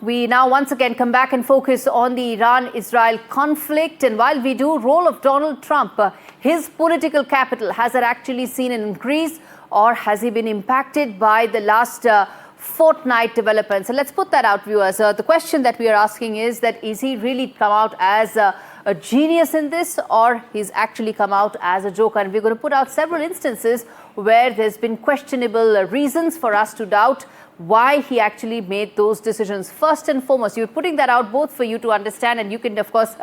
We now once again come back and focus on the Iran-Israel conflict. And while we do, role of Donald Trump, his political capital, has it actually seen an increase or has he been impacted by the last fortnight developments? And let's put that out, viewers. The question that we are asking is he really come out as a genius in this, or he's actually come out as a joker? And we're going to put out several instances where there's been questionable reasons for us to doubt why he actually made those decisions. First and foremost, you're putting that out both for you to understand, and you can, of course,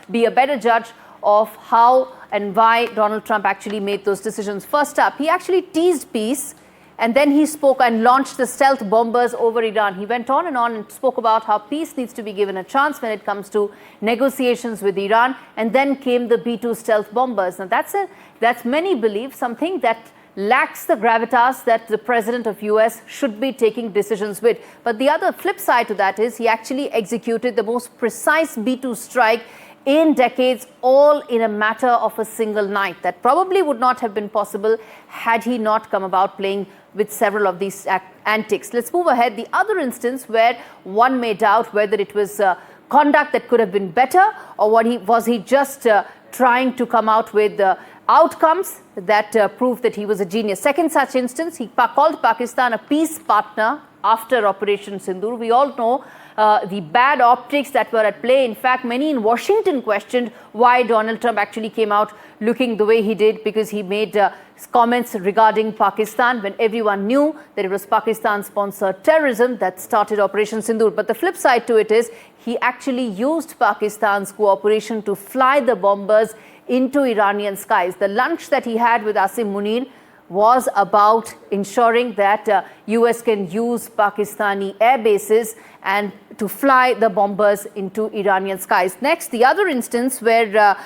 be a better judge of how and why Donald Trump actually made those decisions. First up, he actually teased peace, and then he spoke and launched the stealth bombers over Iran. He went on and spoke about how peace needs to be given a chance when it comes to negotiations with Iran, and then came the B-2 stealth bombers. Now, that's many believe something that lacks the gravitas that the president of US should be taking decisions with. But the other flip side to that is he actually executed the most precise B-2 strike in decades, all in a matter of a single night. That probably would not have been possible had he not come about playing with several of these antics. Let's move ahead. The other instance where one may doubt whether it was conduct that could have been better, or was he just trying to come out with outcomes that prove that he was a genius. Second such instance, he called Pakistan a peace partner after Operation Sindoor. We all know the bad optics that were at play. In fact, many in Washington questioned why Donald Trump actually came out looking the way he did, because he made comments regarding Pakistan when everyone knew that it was Pakistan-sponsored terrorism that started Operation Sindoor. But the flip side to it is he actually used Pakistan's cooperation to fly the bombers into Iranian skies. The lunch that he had with Asim Munir was about ensuring that US can use Pakistani air bases and to fly the bombers into Iranian skies. Next, the other instance where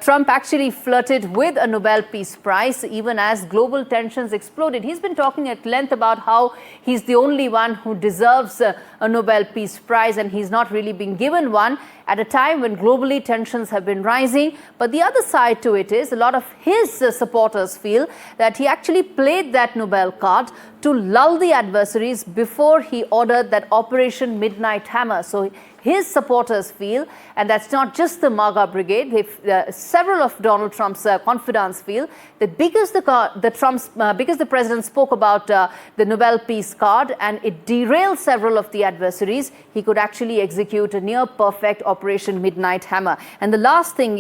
Trump actually flirted with a Nobel Peace Prize even as global tensions exploded. He's been talking at length about how he's the only one who deserves a Nobel Peace Prize, and he's not really been given one at a time when globally tensions have been rising. But the other side to it is a lot of his supporters feel that he actually played that Nobel card to lull the adversaries before he ordered that Operation Midnight Hammer. So his supporters feel, and that's not just the MAGA brigade, several of Donald Trump's confidants feel that because the president spoke about the Nobel Peace Card and it derailed several of the adversaries, he could actually execute a near-perfect Operation Midnight Hammer. And the last thing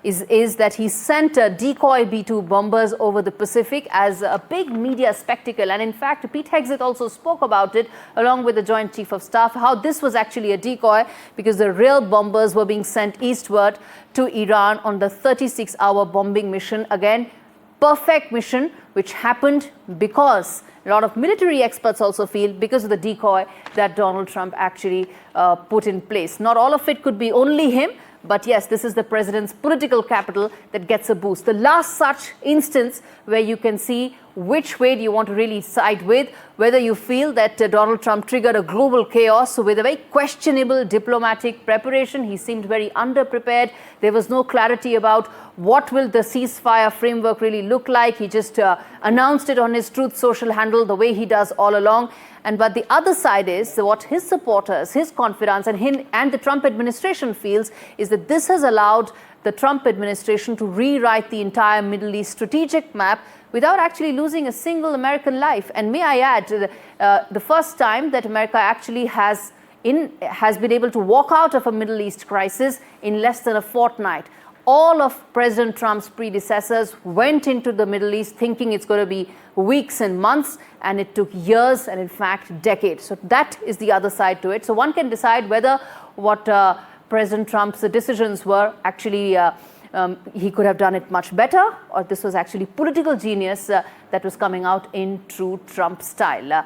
is that he sent decoy B-2 bombers over the Pacific as a big media spectacle. And in fact, Pete Hegseth also spoke about it along with the Joint Chief of Staff, how this was actually a decoy because the real bombers were being sent eastward to Iran on the 36-hour bombing mission. Again, perfect mission, which happened because a lot of military experts also feel because of the decoy that Donald Trump actually put in place. Not all of it could be only him, but yes, this is the president's political capital that gets a boost. The last such instance where you can see which way do you want to really side with, whether you feel that Donald Trump triggered a global chaos. So with a very questionable diplomatic preparation, he seemed very underprepared. There was no clarity about what will the ceasefire framework really look like. He just announced it on his Truth Social handle the way he does all along. But the other side is what his supporters, his confidants, and the Trump administration feels is that this has allowed the Trump administration to rewrite the entire Middle East strategic map without actually losing a single American life. And may I add, the first time that America actually has been able to walk out of a Middle East crisis in less than a fortnight. All of President Trump's predecessors went into the Middle East thinking it's going to be weeks and months, and it took years and, in fact, decades. So that is the other side to it. So one can decide whether what President Trump's decisions were actually he could have done it much better, or this was actually political genius that was coming out in true Trump style.